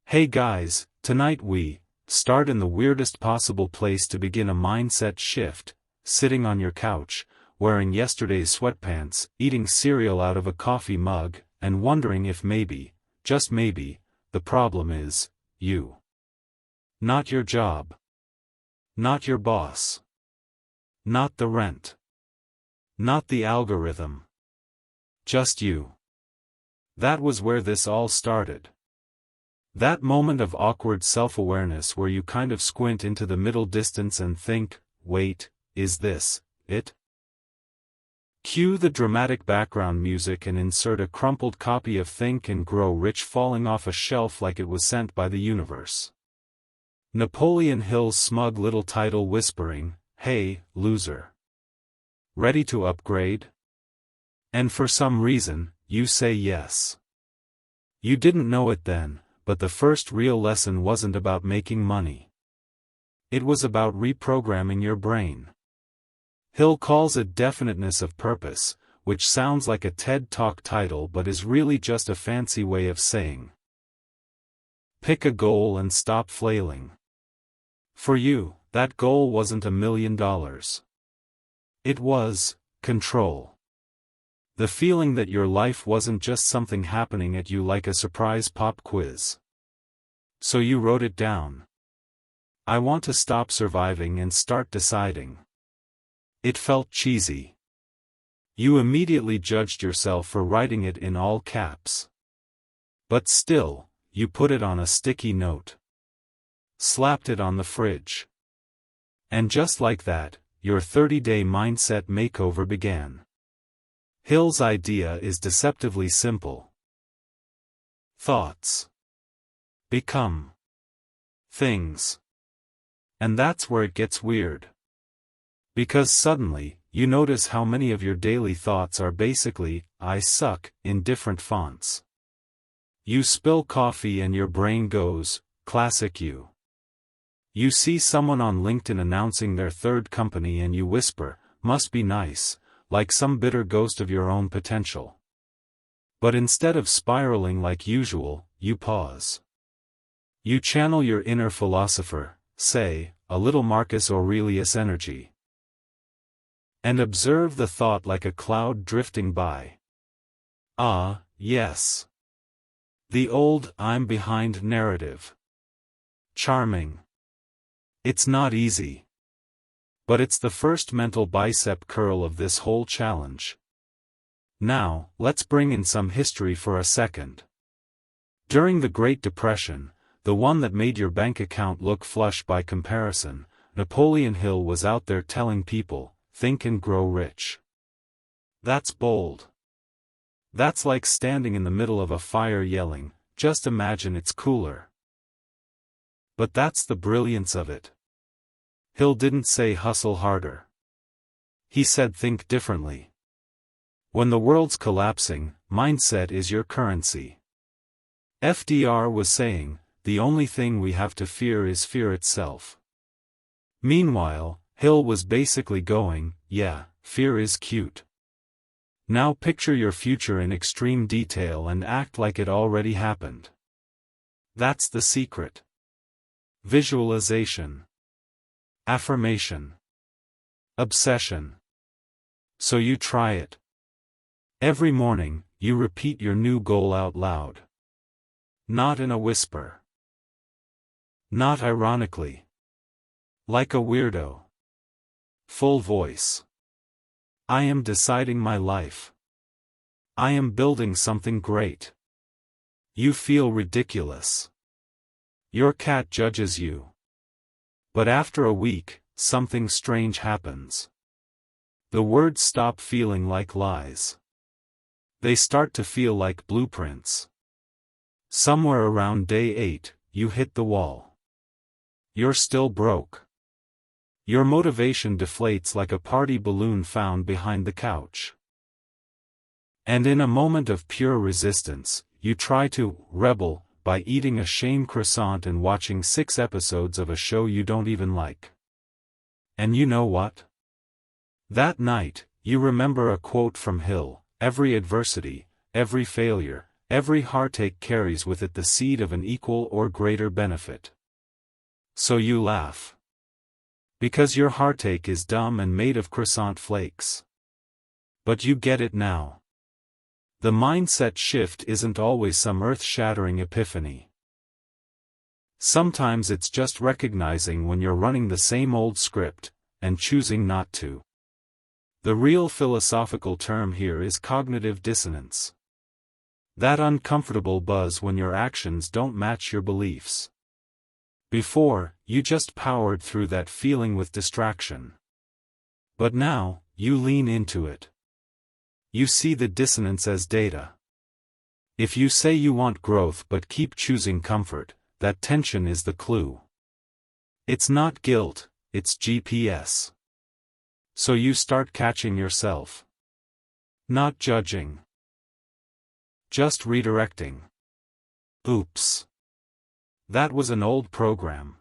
Hey guys, tonight we start in the weirdest possible place to begin a mindset shift, sitting on your couch, wearing yesterday's sweatpants, eating cereal out of a coffee mug, and wondering if maybe, just maybe, the problem is you. Not your job. Not your boss. Not the rent. Not the algorithm. Just you. That was where this all started. That moment of awkward self-awareness where you kind of squint into the middle distance and think, wait, is this it? Cue the dramatic background music and insert a crumpled copy of Think and Grow Rich falling off a shelf like it was sent by the universe. Napoleon Hill's smug little title whispering, "Hey, loser. Ready to upgrade?" And for some reason, you say yes. You didn't know it then, but the first real lesson wasn't about making money. It was about reprogramming your brain. Hill calls it definiteness of purpose, which sounds like a TED Talk title but is really just a fancy way of saying, pick a goal and stop flailing. For you, that goal wasn't $1 million. It was control. The feeling that your life wasn't just something happening at you like a surprise pop quiz. So you wrote it down. I want to stop surviving and start deciding. It felt cheesy. You immediately judged yourself for writing it in all caps. But still, you put it on a sticky note. Slapped it on the fridge. And just like that, your 30-day mindset makeover began. Hill's idea is deceptively simple. Thoughts become things. And that's where it gets weird. Because suddenly, you notice how many of your daily thoughts are basically, "I suck," in different fonts. You spill coffee and your brain goes, classic you. You see someone on LinkedIn announcing their third company and you whisper, must be nice, like some bitter ghost of your own potential. But instead of spiraling like usual, you pause. You channel your inner philosopher, say, a little Marcus Aurelius energy. And observe the thought like a cloud drifting by. Ah, yes. The old "I'm behind" narrative. Charming. It's not easy. But it's the first mental bicep curl of this whole challenge. Now, let's bring in some history for a second. During the Great Depression, the one that made your bank account look flush by comparison, Napoleon Hill was out there telling people, think and grow rich. That's bold. That's like standing in the middle of a fire yelling, just imagine it's cooler. But that's the brilliance of it. Hill didn't say hustle harder. He said think differently. When the world's collapsing, mindset is your currency. FDR was saying, the only thing we have to fear is fear itself. Meanwhile, Hill was basically going, yeah, fear is cute. Now picture your future in extreme detail and act like it already happened. That's the secret. Visualization. Affirmation. Obsession. So you try it. Every morning, you repeat your new goal out loud. Not in a whisper. Not ironically. Like a weirdo. Full voice. I am deciding my life. I am building something great. You feel ridiculous. Your cat judges you. But after a week, something strange happens. The words stop feeling like lies. They start to feel like blueprints. Somewhere around day 8, you hit the wall. You're still broke. Your motivation deflates like a party balloon found behind the couch. And in a moment of pure resistance, you try to rebel by eating a shame croissant and watching 6 episodes of a show you don't even like. And you know what? That night, you remember a quote from Hill, every adversity, every failure, every heartache carries with it the seed of an equal or greater benefit. So you laugh. Because your heartache is dumb and made of croissant flakes. But you get it now. The mindset shift isn't always some earth-shattering epiphany. Sometimes it's just recognizing when you're running the same old script, and choosing not to. The real philosophical term here is cognitive dissonance. That uncomfortable buzz when your actions don't match your beliefs. Before, you just powered through that feeling with distraction. But now, you lean into it. You see the dissonance as data. If you say you want growth but keep choosing comfort, that tension is the clue. It's not guilt, it's GPS. So you start catching yourself. Not judging. Just redirecting. Oops. That was an old program.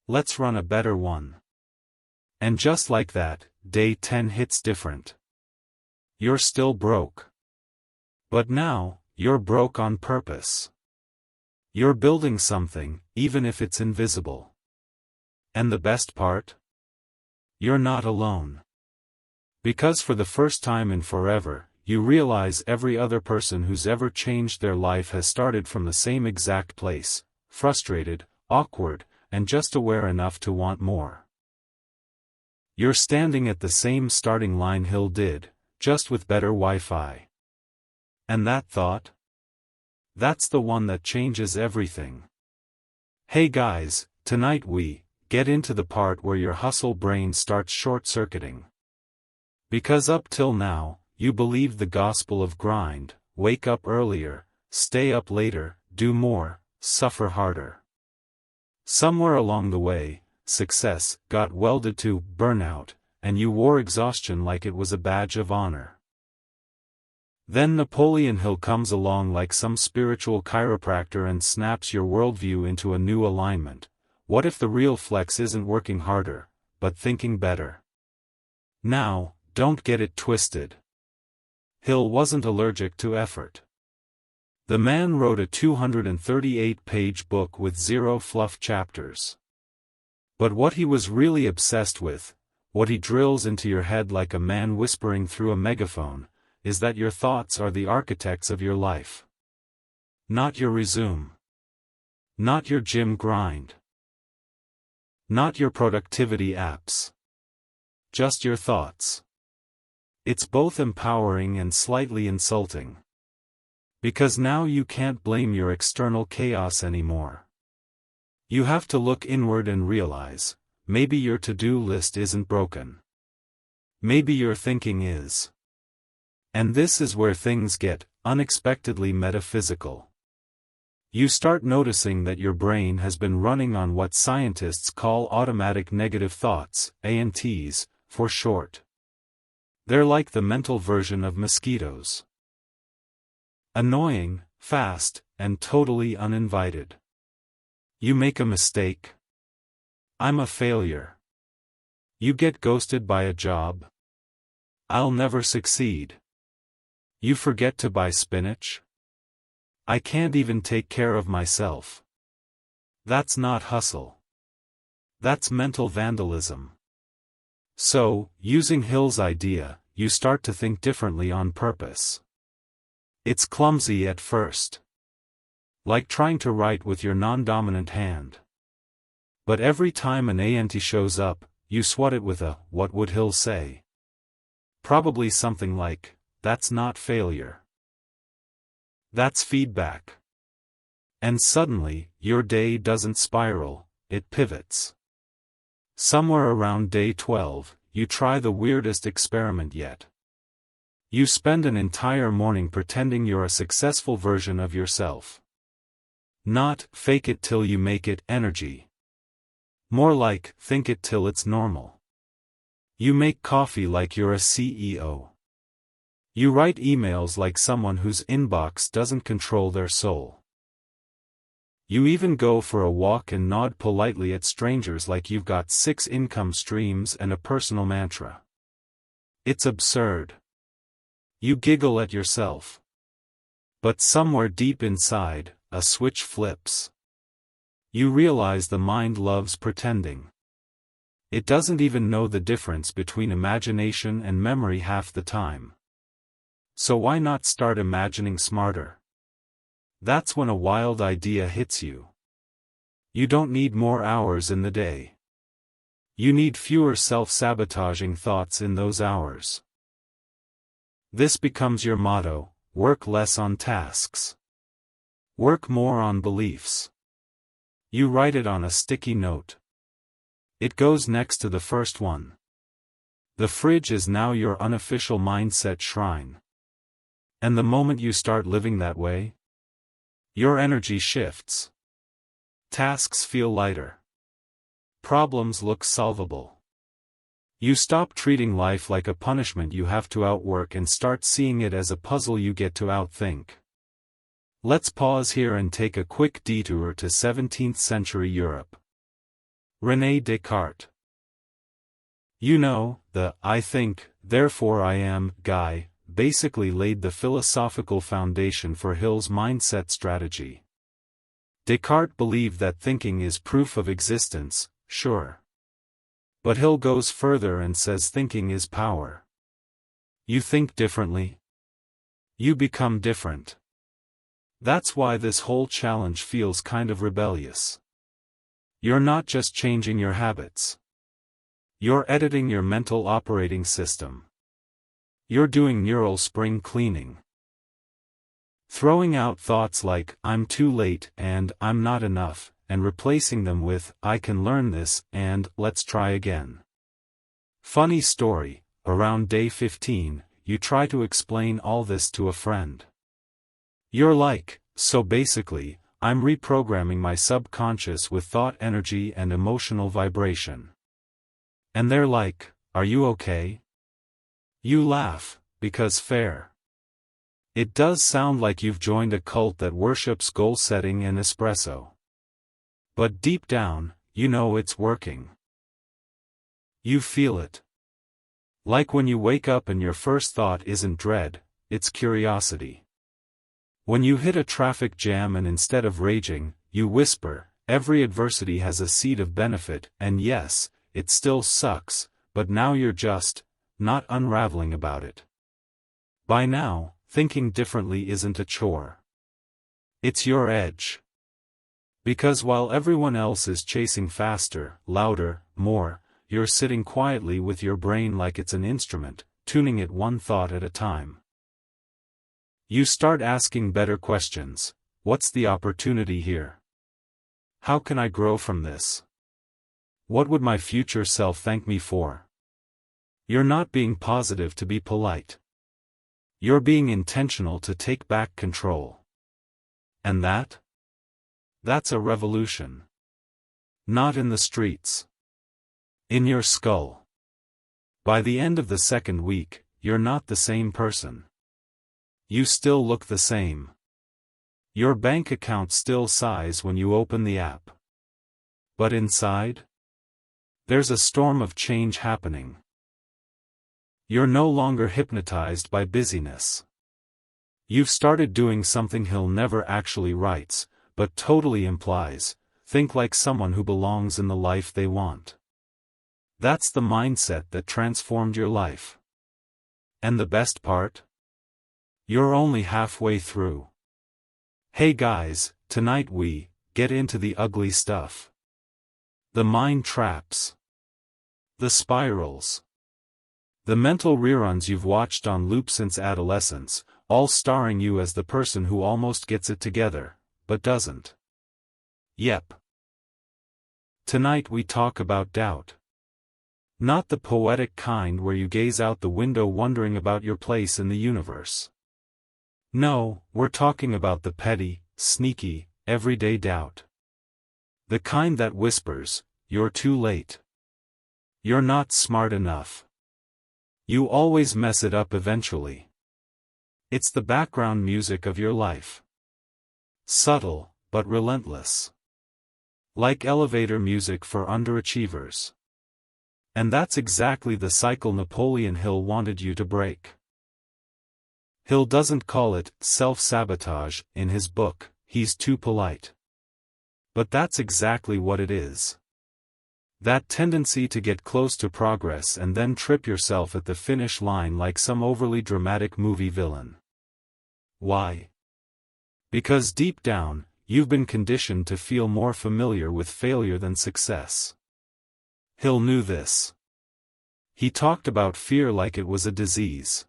Let's run a better one. And just like that, day 10 hits different. You're still broke. But now, you're broke on purpose. You're building something, even if it's invisible. And the best part? You're not alone. Because for the first time in forever, you realize every other person who's ever changed their life has started from the same exact place, frustrated, awkward, and just aware enough to want more. You're standing at the same starting line Hill did, just with better Wi-Fi. And that thought? That's the one that changes everything. Hey guys, tonight we get into the part where your hustle brain starts short-circuiting. Because up till now, you believed the gospel of grind, wake up earlier, stay up later, do more, suffer harder. Somewhere along the way, success got welded to burnout, and you wore exhaustion like it was a badge of honor. Then Napoleon Hill comes along like some spiritual chiropractor and snaps your worldview into a new alignment. What if the real flex isn't working harder, but thinking better? Now, don't get it twisted. Hill wasn't allergic to effort. The man wrote a 238-page book with 0 fluff chapters. But what he was really obsessed with, what he drills into your head like a man whispering through a megaphone, is that your thoughts are the architects of your life. Not your resume. Not your gym grind. Not your productivity apps. Just your thoughts. It's both empowering and slightly insulting. Because now you can't blame your external chaos anymore. You have to look inward and realize, maybe your to-do list isn't broken. Maybe your thinking is. And this is where things get unexpectedly metaphysical. You start noticing that your brain has been running on what scientists call automatic negative thoughts, ANTs, for short. They're like the mental version of mosquitoes. Annoying, fast, and totally uninvited. You make a mistake. I'm a failure. You get ghosted by a job. I'll never succeed. You forget to buy spinach? I can't even take care of myself. That's not hustle. That's mental vandalism. So, using Hill's idea, you start to think differently on purpose. It's clumsy at first. Like trying to write with your non-dominant hand. But every time an ANT shows up, you swat it with a, what would Hill say? Probably something like, that's not failure. That's feedback. And suddenly, your day doesn't spiral, it pivots. Somewhere around day 12, you try the weirdest experiment yet. You spend an entire morning pretending you're a successful version of yourself. Not fake it till you make it energy. More like think it till it's normal. You make coffee like you're a CEO. You write emails like someone whose inbox doesn't control their soul. You even go for a walk and nod politely at strangers like you've got 6 income streams and a personal mantra. It's absurd. You giggle at yourself. But somewhere deep inside, a switch flips. You realize the mind loves pretending. It doesn't even know the difference between imagination and memory half the time. So why not start imagining smarter? That's when a wild idea hits you. You don't need more hours in the day. You need fewer self-sabotaging thoughts in those hours. This becomes your motto: work less on tasks. Work more on beliefs. You write it on a sticky note. It goes next to the first one. The fridge is now your unofficial mindset shrine. And the moment you start living that way, your energy shifts. Tasks feel lighter. Problems look solvable. You stop treating life like a punishment you have to outwork and start seeing it as a puzzle you get to outthink. Let's pause here and take a quick detour to 17th century Europe. René Descartes. You know, the "I think, therefore I am" guy basically laid the philosophical foundation for Hill's mindset strategy. Descartes believed that thinking is proof of existence, sure. But Hill goes further and says thinking is power. You think differently, you become different. That's why this whole challenge feels kind of rebellious. You're not just changing your habits. You're editing your mental operating system. You're doing neural spring cleaning. Throwing out thoughts like, "I'm too late" and "I'm not enough," and replacing them with, "I can learn this," and "let's try again." Funny story, around day 15, you try to explain all this to a friend. You're like, "So basically, I'm reprogramming my subconscious with thought energy and emotional vibration." And they're like, "Are you okay?" You laugh, because fair. It does sound like you've joined a cult that worships goal setting and espresso. But deep down, you know it's working. You feel it. Like when you wake up and your first thought isn't dread, it's curiosity. When you hit a traffic jam and instead of raging, you whisper, "Every adversity has a seed of benefit," and yes, it still sucks, but now you're just not unraveling about it. By now, thinking differently isn't a chore. It's your edge. Because while everyone else is chasing faster, louder, more, you're sitting quietly with your brain like it's an instrument, tuning it one thought at a time. You start asking better questions. What's the opportunity here? How can I grow from this? What would my future self thank me for? You're not being positive to be polite. You're being intentional to take back control. And that's a revolution. Not in the streets. In your skull. By the end of the second week, you're not the same person. You still look the same. Your bank account still sighs when you open the app. But inside? There's a storm of change happening. You're no longer hypnotized by busyness. You've started doing something Hill never actually writes, but totally implies: think like someone who belongs in the life they want. That's the mindset that transformed your life. And the best part? You're only halfway through. Hey guys, tonight we get into the ugly stuff. The mind traps. The spirals. The mental reruns you've watched on loop since adolescence, all starring you as the person who almost gets it together, but doesn't. Yep. Tonight we talk about doubt. Not the poetic kind where you gaze out the window wondering about your place in the universe. No, we're talking about the petty, sneaky, everyday doubt. The kind that whispers, "You're too late. You're not smart enough. You always mess it up eventually." It's the background music of your life. Subtle, but relentless. Like elevator music for underachievers. And that's exactly the cycle Napoleon Hill wanted you to break. Hill doesn't call it self-sabotage in his book, he's too polite. But that's exactly what it is. That tendency to get close to progress and then trip yourself at the finish line like some overly dramatic movie villain. Why? Because deep down, you've been conditioned to feel more familiar with failure than success. Hill knew this. He talked about fear like it was a disease.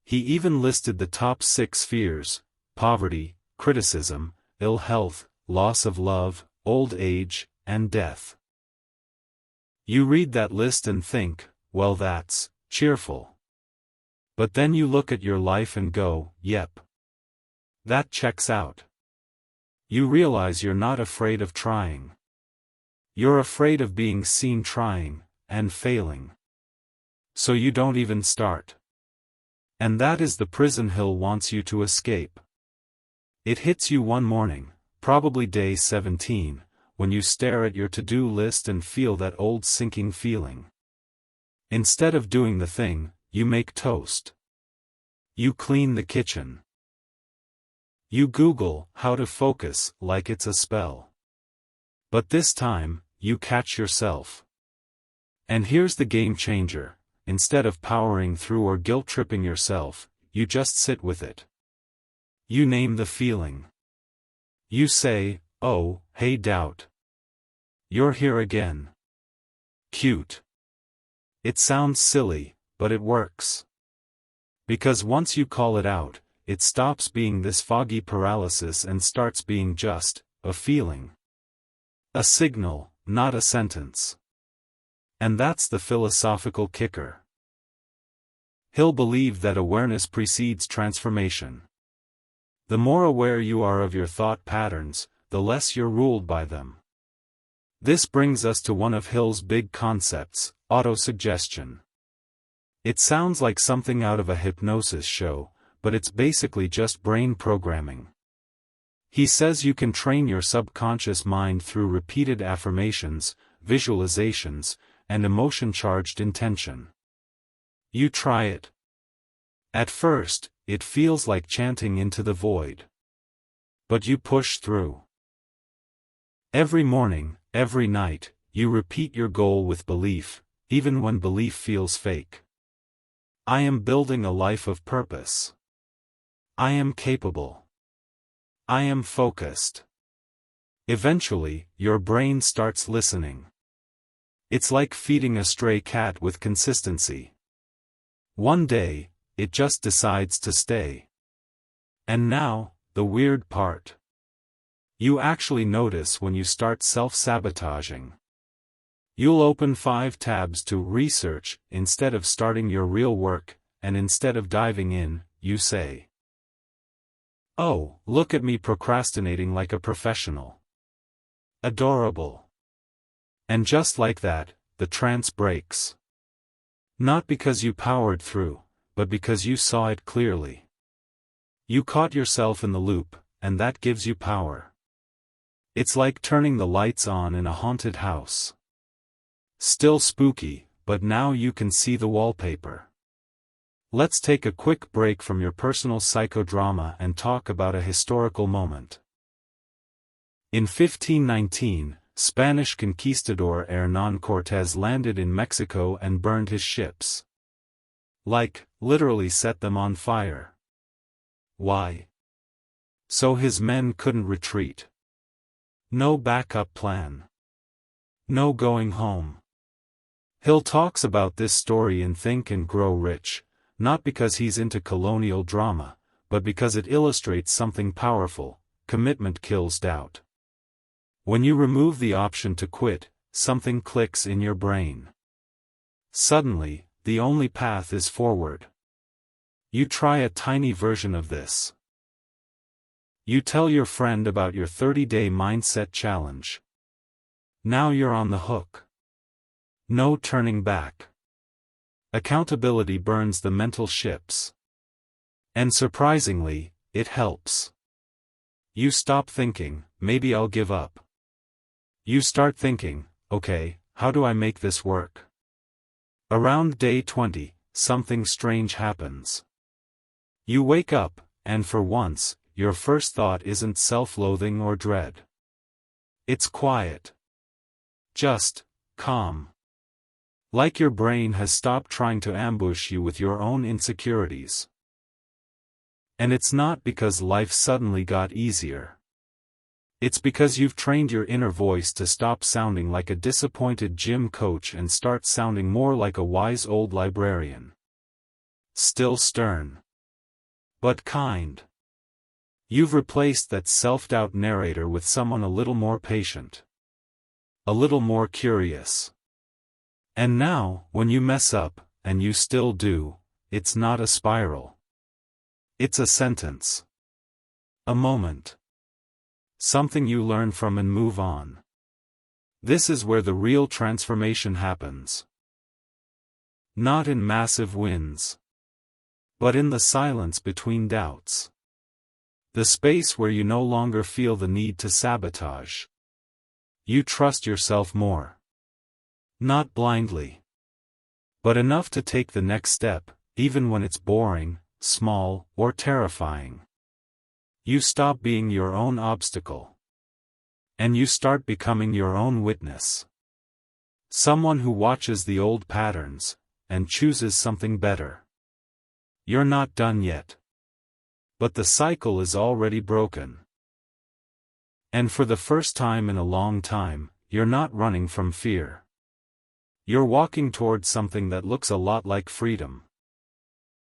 He even listed the top 6 fears: poverty, criticism, ill health, loss of love, old age, and death. You read that list and think, well, that's cheerful. But then you look at your life and go, yep. That checks out. You realize you're not afraid of trying. You're afraid of being seen trying, and failing. So you don't even start. And that is the prison Hill wants you to escape. It hits you one morning, probably day 17, when you stare at your to-do list and feel that old sinking feeling. Instead of doing the thing, you make toast. You clean the kitchen. You Google how to focus like it's a spell. But this time, you catch yourself. And here's the game changer: instead of powering through or guilt-tripping yourself, you just sit with it. You name the feeling. You say, oh, hey doubt. You're here again. Cute. It sounds silly, but it works. Because once you call it out, it stops being this foggy paralysis and starts being just a feeling. A signal, not a sentence. And that's the philosophical kicker. Hill believed that awareness precedes transformation. The more aware you are of your thought patterns, the less you're ruled by them. This brings us to one of Hill's big concepts, autosuggestion. It sounds like something out of a hypnosis show, but it's basically just brain programming. He says you can train your subconscious mind through repeated affirmations, visualizations, and emotion-charged intention. You try it. At first, it feels like chanting into the void. But you push through. Every morning, every night, you repeat your goal with belief, even when belief feels fake. I am building a life of purpose. I am capable. I am focused. Eventually, your brain starts listening. It's like feeding a stray cat with consistency. One day, it just decides to stay. And now, the weird part. You actually notice when you start self-sabotaging. You'll open 5 tabs to research instead of starting your real work, and instead of diving in, you say, oh, look at me procrastinating like a professional. Adorable. And just like that, the trance breaks. Not because you powered through, but because you saw it clearly. You caught yourself in the loop, and that gives you power. It's like turning the lights on in a haunted house. Still spooky, but now you can see the wallpaper. Let's take a quick break from your personal psychodrama and talk about a historical moment. In 1519, Spanish conquistador Hernán Cortés landed in Mexico and burned his ships. Like, literally set them on fire. Why? So his men couldn't retreat. No backup plan. No going home. Hill talks about this story in Think and Grow Rich, not because he's into colonial drama, but because it illustrates something powerful: commitment kills doubt. When you remove the option to quit, something clicks in your brain. Suddenly, the only path is forward. You try a tiny version of this. You tell your friend about your 30-day mindset challenge. Now you're on the hook. No turning back. Accountability burns the mental ships. And surprisingly, it helps. You stop thinking, maybe I'll give up. You start thinking, okay, how do I make this work? Around day 20, something strange happens. You wake up, and for once, your first thought isn't self-loathing or dread. It's quiet. Just calm. Like your brain has stopped trying to ambush you with your own insecurities. And it's not because life suddenly got easier. It's because you've trained your inner voice to stop sounding like a disappointed gym coach and start sounding more like a wise old librarian. Still stern, but kind. You've replaced that self-doubt narrator with someone a little more patient. A little more curious. And now, when you mess up, and you still do, it's not a spiral. It's a sentence. A moment. Something you learn from and move on. This is where the real transformation happens. Not in massive wins. But in the silence between doubts. The space where you no longer feel the need to sabotage. You trust yourself more. Not blindly. But enough to take the next step, even when it's boring, small, or terrifying. You stop being your own obstacle. And you start becoming your own witness. Someone who watches the old patterns, and chooses something better. You're not done yet. But the cycle is already broken. And for the first time in a long time, you're not running from fear. You're walking towards something that looks a lot like freedom.